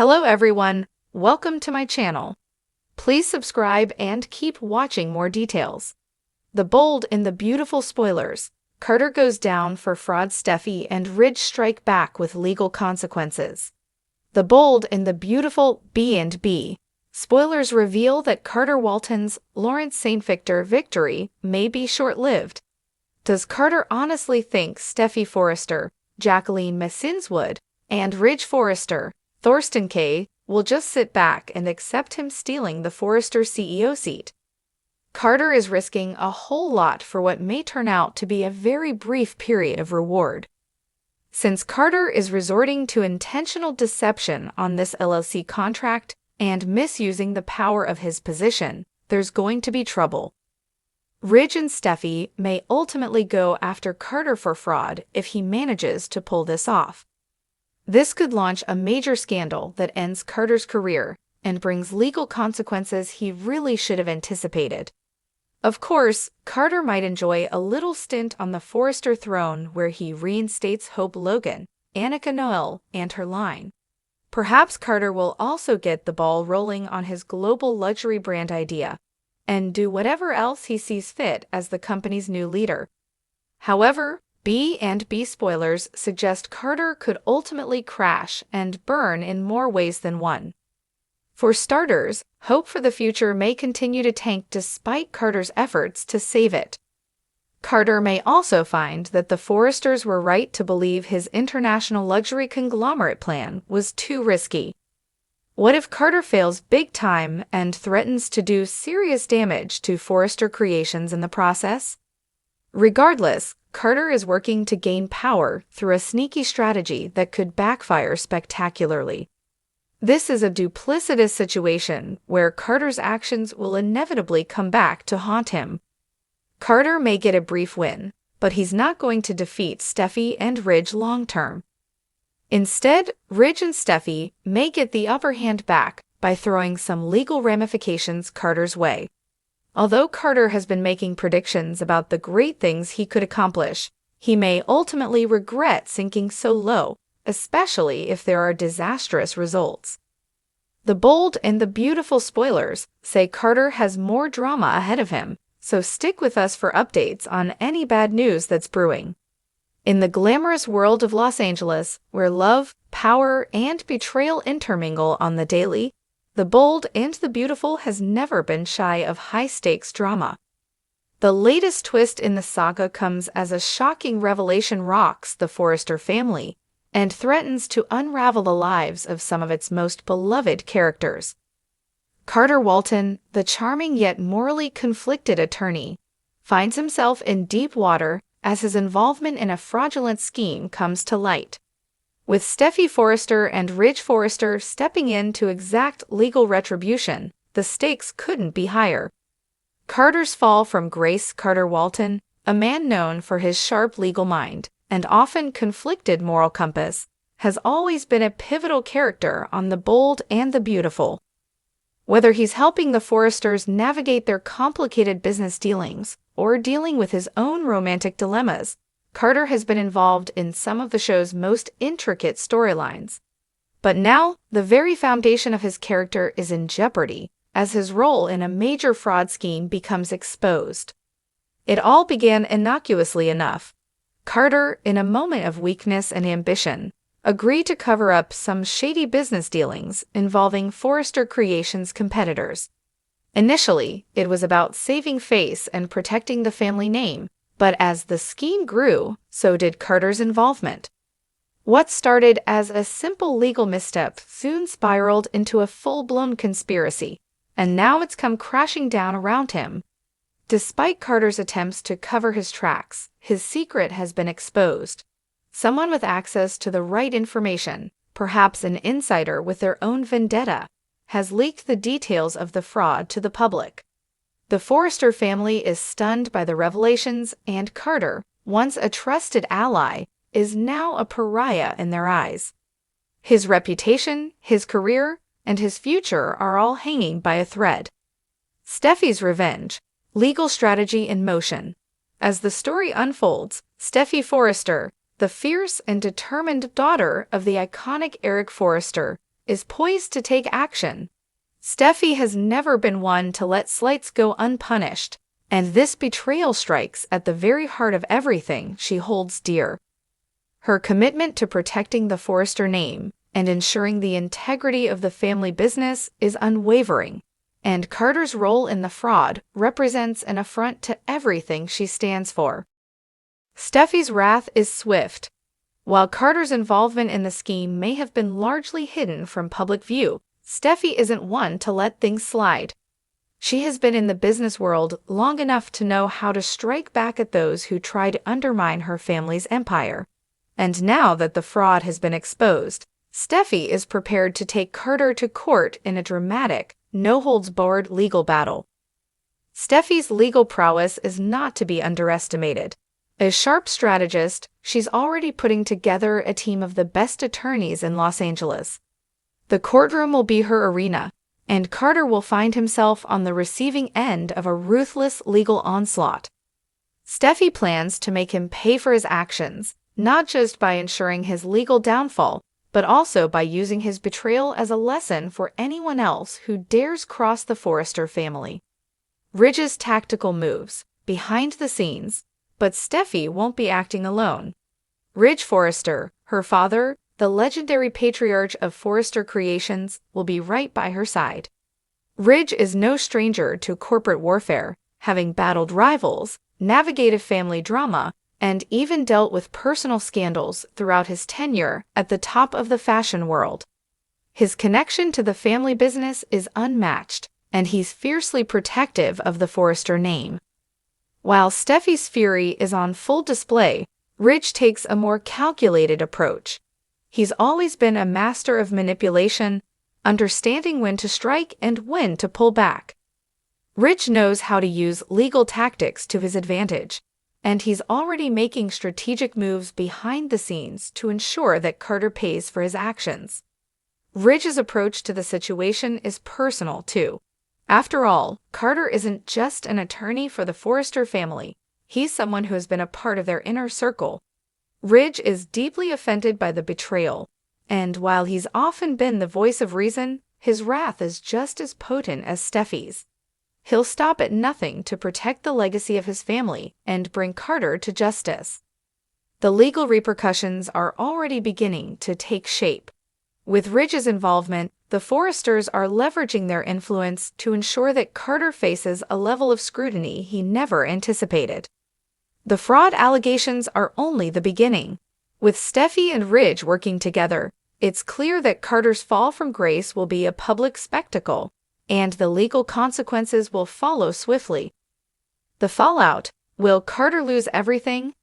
Hello everyone, welcome to my channel. Please subscribe and keep watching more details. The Bold and the Beautiful spoilers. Carter goes down for fraud. Steffy and Ridge strike back with legal consequences. The Bold and the Beautiful B&B. Spoilers reveal that Carter Walton's Lawrence St. Victor victory may be short-lived. Does Carter honestly think Steffy Forrester, Jacqueline Messinswood, and Ridge Forrester, Thorsten K., will just sit back and accept him stealing the Forrester CEO seat? Carter is risking a whole lot for what may turn out to be a very brief period of reward. Since Carter is resorting to intentional deception on this LLC contract and misusing the power of his position, there's going to be trouble. Ridge and Steffy may ultimately go after Carter for fraud if he manages to pull this off. This could launch a major scandal that ends Carter's career and brings legal consequences he really should have anticipated. Of course, Carter might enjoy a little stint on the Forrester throne where he reinstates Hope Logan, Annika Noel, and her line. Perhaps Carter will also get the ball rolling on his global luxury brand idea and do whatever else he sees fit as the company's new leader. However, B&B spoilers suggest Carter could ultimately crash and burn in more ways than one. For starters, hope for the future may continue to tank despite Carter's efforts to save it. Carter may also find that the Forresters were right to believe his international luxury conglomerate plan was too risky. What if Carter fails big time and threatens to do serious damage to Forrester Creations in the process? Regardless, Carter is working to gain power through a sneaky strategy that could backfire spectacularly. This is a duplicitous situation where Carter's actions will inevitably come back to haunt him. Carter may get a brief win, but he's not going to defeat Steffy and Ridge long-term. Instead, Ridge and Steffy may get the upper hand back by throwing some legal ramifications Carter's way. Although Carter has been making predictions about the great things he could accomplish, he may ultimately regret sinking so low, especially if there are disastrous results. The Bold and the Beautiful spoilers say Carter has more drama ahead of him, so stick with us for updates on any bad news that's brewing. In the glamorous world of Los Angeles, where love, power, and betrayal intermingle on the daily, The Bold and the Beautiful has never been shy of high-stakes drama. The latest twist in the saga comes as a shocking revelation rocks the Forrester family and threatens to unravel the lives of some of its most beloved characters. Carter Walton, the charming yet morally conflicted attorney, finds himself in deep water as his involvement in a fraudulent scheme comes to light. With Steffy Forrester and Ridge Forrester stepping in to exact legal retribution, the stakes couldn't be higher. Carter's fall from Grace Carter Walton, a man known for his sharp legal mind and often conflicted moral compass, has always been a pivotal character on The Bold and the Beautiful. Whether he's helping the Forresters navigate their complicated business dealings or dealing with his own romantic dilemmas, Carter has been involved in some of the show's most intricate storylines. But now, the very foundation of his character is in jeopardy as his role in a major fraud scheme becomes exposed. It all began innocuously enough. Carter, in a moment of weakness and ambition, agreed to cover up some shady business dealings involving Forrester Creations competitors. Initially, it was about saving face and protecting the family name, but as the scheme grew, so did Carter's involvement. What started as a simple legal misstep soon spiraled into a full-blown conspiracy, and now it's come crashing down around him. Despite Carter's attempts to cover his tracks, his secret has been exposed. Someone with access to the right information, perhaps an insider with their own vendetta, has leaked the details of the fraud to the public. The Forrester family is stunned by the revelations, and Carter, once a trusted ally, is now a pariah in their eyes. His reputation, his career, and his future are all hanging by a thread. Steffy's revenge, legal strategy in motion. As the story unfolds, Steffy Forrester, the fierce and determined daughter of the iconic Eric Forrester, is poised to take action. Steffy has never been one to let slights go unpunished, and this betrayal strikes at the very heart of everything she holds dear. Her commitment to protecting the Forrester name and ensuring the integrity of the family business is unwavering, and Carter's role in the fraud represents an affront to everything she stands for. Steffy's wrath is swift. While Carter's involvement in the scheme may have been largely hidden from public view, Steffy isn't one to let things slide. She has been in the business world long enough to know how to strike back at those who try to undermine her family's empire. And now that the fraud has been exposed, Steffy is prepared to take Carter to court in a dramatic, no-holds-barred legal battle. Steffy's legal prowess is not to be underestimated. As sharp strategist, she's already putting together a team of the best attorneys in Los Angeles. The courtroom will be her arena, and Carter will find himself on the receiving end of a ruthless legal onslaught. Steffy plans to make him pay for his actions, not just by ensuring his legal downfall, but also by using his betrayal as a lesson for anyone else who dares cross the Forrester family. Ridge's tactical moves, behind the scenes, but Steffy won't be acting alone. Ridge Forrester, her father, the legendary patriarch of Forrester Creations, will be right by her side. Ridge is no stranger to corporate warfare, having battled rivals, navigated family drama, and even dealt with personal scandals throughout his tenure at the top of the fashion world. His connection to the family business is unmatched, and he's fiercely protective of the Forrester name. While Steffy's fury is on full display, Ridge takes a more calculated approach. He's always been a master of manipulation, understanding when to strike and when to pull back. Ridge knows how to use legal tactics to his advantage, and he's already making strategic moves behind the scenes to ensure that Carter pays for his actions. Ridge's approach to the situation is personal, too. After all, Carter isn't just an attorney for the Forrester family. He's someone who has been a part of their inner circle. Ridge is deeply offended by the betrayal, and while he's often been the voice of reason, his wrath is just as potent as Steffy's. He'll stop at nothing to protect the legacy of his family and bring Carter to justice. The legal repercussions are already beginning to take shape. With Ridge's involvement, the Forresters are leveraging their influence to ensure that Carter faces a level of scrutiny he never anticipated. The fraud allegations are only the beginning. With Steffy and Ridge working together, it's clear that Carter's fall from grace will be a public spectacle, and the legal consequences will follow swiftly. The fallout: will Carter lose everything?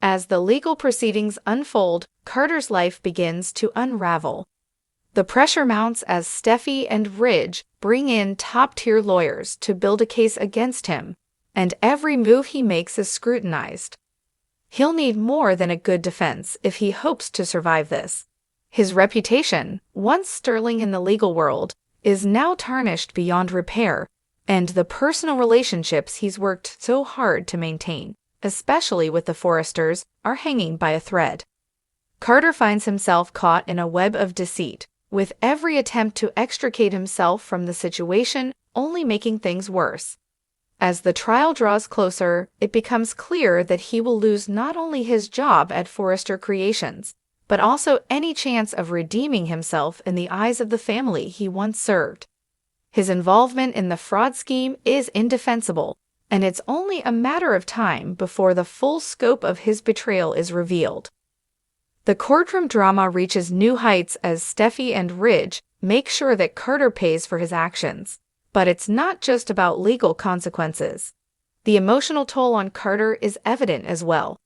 As the legal proceedings unfold, Carter's life begins to unravel. The pressure mounts as Steffy and Ridge bring in top-tier lawyers to build a case against him, and every move he makes is scrutinized. He'll need more than a good defense if he hopes to survive this. His reputation, once sterling in the legal world, is now tarnished beyond repair, and the personal relationships he's worked so hard to maintain, especially with the Forresters, are hanging by a thread. Carter finds himself caught in a web of deceit, with every attempt to extricate himself from the situation only making things worse. As the trial draws closer, it becomes clear that he will lose not only his job at Forrester Creations, but also any chance of redeeming himself in the eyes of the family he once served. His involvement in the fraud scheme is indefensible, and it's only a matter of time before the full scope of his betrayal is revealed. The courtroom drama reaches new heights as Steffy and Ridge make sure that Carter pays for his actions. But it's not just about legal consequences. The emotional toll on Carter is evident as well.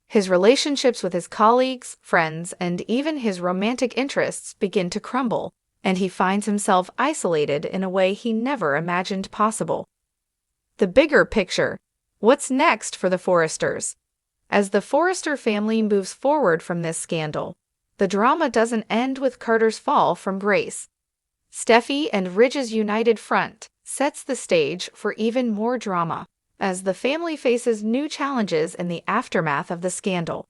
His relationships with his colleagues, friends, and even his romantic interests begin to crumble, and he finds himself isolated in a way he never imagined possible. The bigger picture: what's next for the Forresters? As the Forrester family moves forward from this scandal, the drama doesn't end with Carter's fall from grace. Steffy and Ridge's united front sets the stage for even more drama, as the family faces new challenges in the aftermath of the scandal.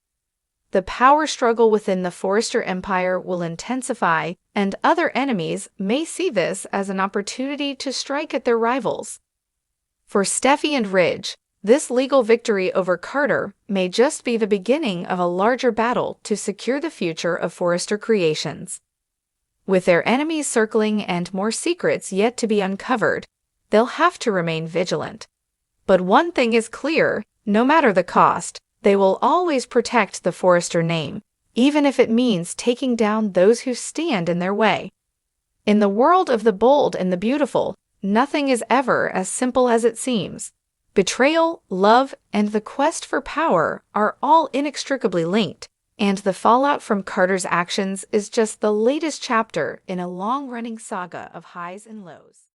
The power struggle within the Forrester Empire will intensify, and other enemies may see this as an opportunity to strike at their rivals. For Steffy and Ridge, this legal victory over Carter may just be the beginning of a larger battle to secure the future of Forrester Creations. With their enemies circling and more secrets yet to be uncovered, they'll have to remain vigilant. But one thing is clear, no matter the cost, they will always protect the Forrester name, even if it means taking down those who stand in their way. In the world of the bold and the beautiful, nothing is ever as simple as it seems. Betrayal, love, and the quest for power are all inextricably linked, and the fallout from Carter's actions is just the latest chapter in a long-running saga of highs and lows.